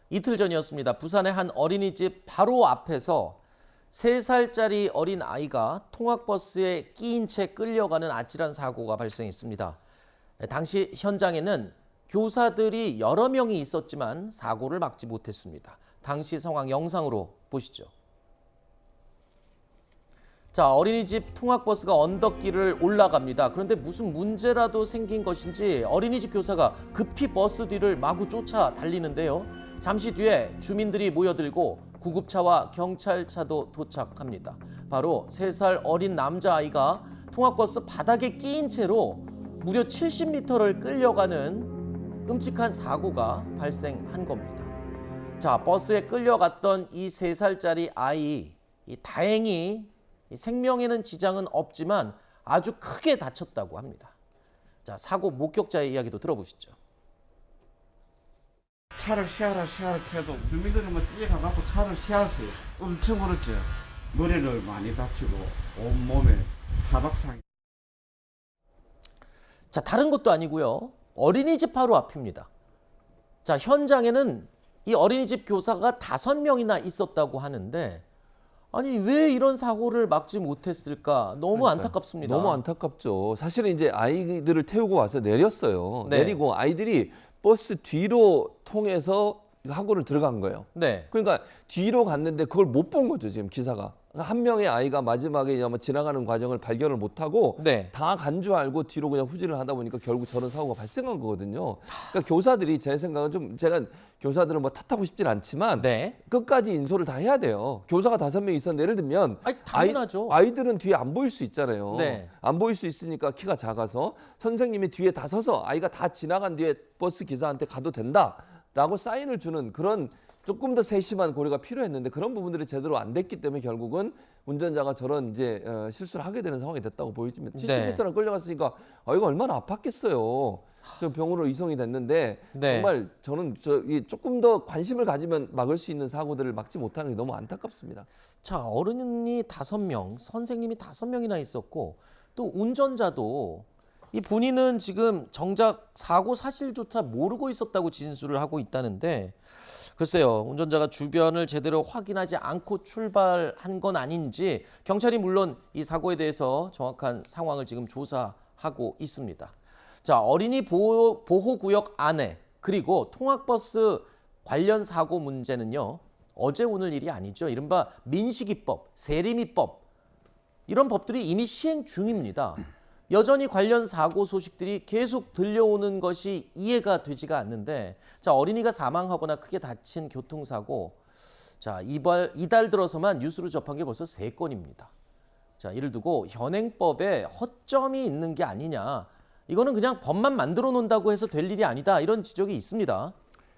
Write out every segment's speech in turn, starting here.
이틀 전이었습니다. 부산의 한 어린이집 바로 앞에서 3살짜리 어린 아이가 통학버스에 끼인 채 끌려가는 아찔한 사고가 발생했습니다. 당시 현장에는 교사들이 여러 명이 있었지만 사고를 막지 못했습니다. 당시 상황 영상으로 보시죠. 자, 어린이집 통학버스가 언덕길을 올라갑니다. 그런데 무슨 문제라도 생긴 것인지 어린이집 교사가 급히 버스 뒤를 마구 쫓아 달리는데요. 잠시 뒤에 주민들이 모여들고 구급차와 경찰차도 도착합니다. 바로 3살 어린 남자아이가 통학버스 바닥에 끼인 채로 무려 70m를 끌려가는 끔찍한 사고가 발생한 겁니다. 자, 버스에 끌려갔던 이 3살짜리 아이, 다행히 생명에는 지장은 없지만 아주 크게 다쳤다고 합니다. 자, 사고 목격자의 이야기도 들어보시죠. 차를 시야라 해도 주민들이 뛰어가갖고 차를 시야했어요. 엄청 그렇죠. 머리를 많이 다치고 온몸에 타박상. 자, 다른 것도 아니고요. 어린이집 바로 앞입니다. 자, 현장에는 이 어린이집 교사가 5명이나 있었다고 하는데 아니 왜 이런 사고를 막지 못했을까? 너무 그러니까요. 안타깝습니다. 너무 안타깝죠. 사실은 이제 아이들을 태우고 와서 내렸어요. 네. 내리고 아이들이 버스 뒤로 통해서 학교를 들어간 거예요. 네. 그러니까 뒤로 갔는데 그걸 못 본 거죠, 지금 기사가. 한 명의 아이가 마지막에 아마 지나가는 과정을 발견을 못하고 네. 다 간 줄 알고 뒤로 그냥 후진을 하다 보니까 결국 저런 사고가 발생한 거거든요. 그러니까 교사들이 제 생각은 좀 제가 교사들은 뭐 탓하고 싶진 않지만 네. 끝까지 인솔을 다 해야 돼요. 교사가 5명 있었는데 예를 들면 아니, 당연하죠. 아이들은 뒤에 안 보일 수 있잖아요. 네. 안 보일 수 있으니까 키가 작아서 선생님이 뒤에 다 서서 아이가 다 지나간 뒤에 버스 기사한테 가도 된다라고 사인을 주는 그런 조금 더 세심한 고려가 필요했는데 그런 부분들이 제대로 안 됐기 때문에 결국은 운전자가 저런 이제 실수를 하게 되는 상황이 됐다고 보여집니다. 70m나 끌려갔으니까 아이가 얼마나 아팠겠어요. 저 병으로 이송이 됐는데 네. 정말 저는 조금 더 관심을 가지면 막을 수 있는 사고들을 막지 못하는 게 너무 안타깝습니다. 자, 어른이 5명, 선생님이 5명이나 있었고 또 운전자도 이 본인은 지금 정작 사고 사실조차 모르고 있었다고 진술을 하고 있다는데 글쎄요, 운전자가 주변을 제대로 확인하지 않고 출발한 건 아닌지 경찰이 물론 이 사고에 대해서 정확한 상황을 지금 조사하고 있습니다. 자, 어린이 보호구역 안에 그리고 통학버스 관련 사고 문제는요. 어제 오늘 일이 아니죠. 이른바 민식이법, 세리미법 이런 법들이 이미 시행 중입니다. 여전히 관련 사고 소식들이 계속 들려오는 것이 이해가 되지가 않는데 자, 어린이가 사망하거나 크게 다친 교통사고 자, 이달 들어서만 뉴스로 접한 게 벌써 3건입니다. 자, 이를 두고 현행법에 허점이 있는 게 아니냐. 이거는 그냥 법만 만들어 놓는다고 해서 될 일이 아니다. 이런 지적이 있습니다.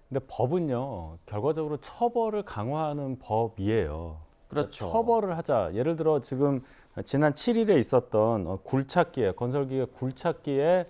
근데 법은요, 결과적으로 처벌을 강화하는 법이에요. 그렇죠. 처벌을 하자. 예를 들어 지금 지난 7일에 있었던 굴착기에 건설기계 굴착기에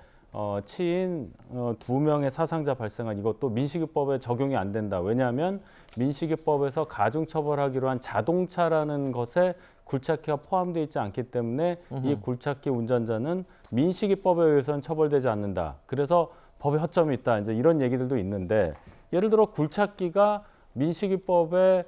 치인 2명의 사상자 발생한 이것도 민식이법에 적용이 안 된다. 왜냐하면 민식이법에서 가중처벌하기로 한 자동차라는 것에 굴착기가 포함되어 있지 않기 때문에 이 굴착기 운전자는 민식이법에 의해서는 처벌되지 않는다. 그래서 법에 허점이 있다. 이제 이런 얘기들도 있는데 예를 들어 굴착기가 민식이법에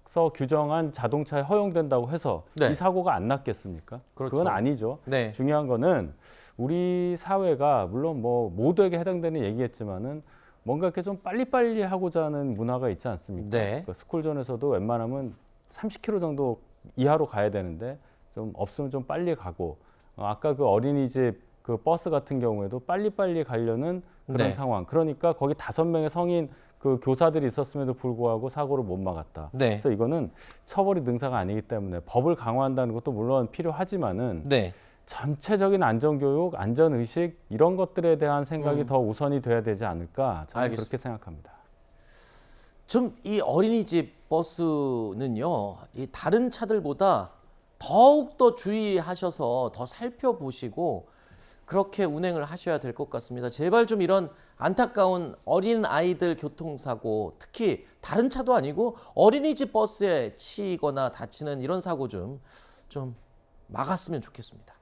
서 규정한 자동차에 허용된다고 해서 네. 이 사고가 안 났겠습니까? 그렇죠. 그건 아니죠. 네. 중요한 거는 우리 사회가 물론 뭐 모두에게 해당되는 얘기겠지만은 뭔가 이렇게 좀 빨리빨리 하고자 하는 문화가 있지 않습니까? 네. 그 스쿨존에서도 웬만하면 30km 정도 이하로 가야 되는데 좀 없으면 좀 빨리 가고 아까 그 어린이집 그 버스 같은 경우에도 빨리빨리 가려는 그런 네. 상황. 그러니까 거기 5명의 성인 그 교사들이 있었음에도 불구하고 사고를 못 막았다. 네. 그래서 이거는 처벌이 능사가 아니기 때문에 법을 강화한다는 것도 물론 필요하지만은 네. 전체적인 안전교육, 안전의식 이런 것들에 대한 생각이 더 우선이 돼야 되지 않을까 저는 알겠습니다. 그렇게 생각합니다. 좀 이 어린이집 버스는요, 이 다른 차들보다 더욱 더 주의하셔서 더 살펴보시고 그렇게 운행을 하셔야 될 것 같습니다. 제발 좀 이런 안타까운 어린 아이들 교통사고, 특히 다른 차도 아니고 어린이집 버스에 치이거나 다치는 이런 사고 좀 막았으면 좋겠습니다.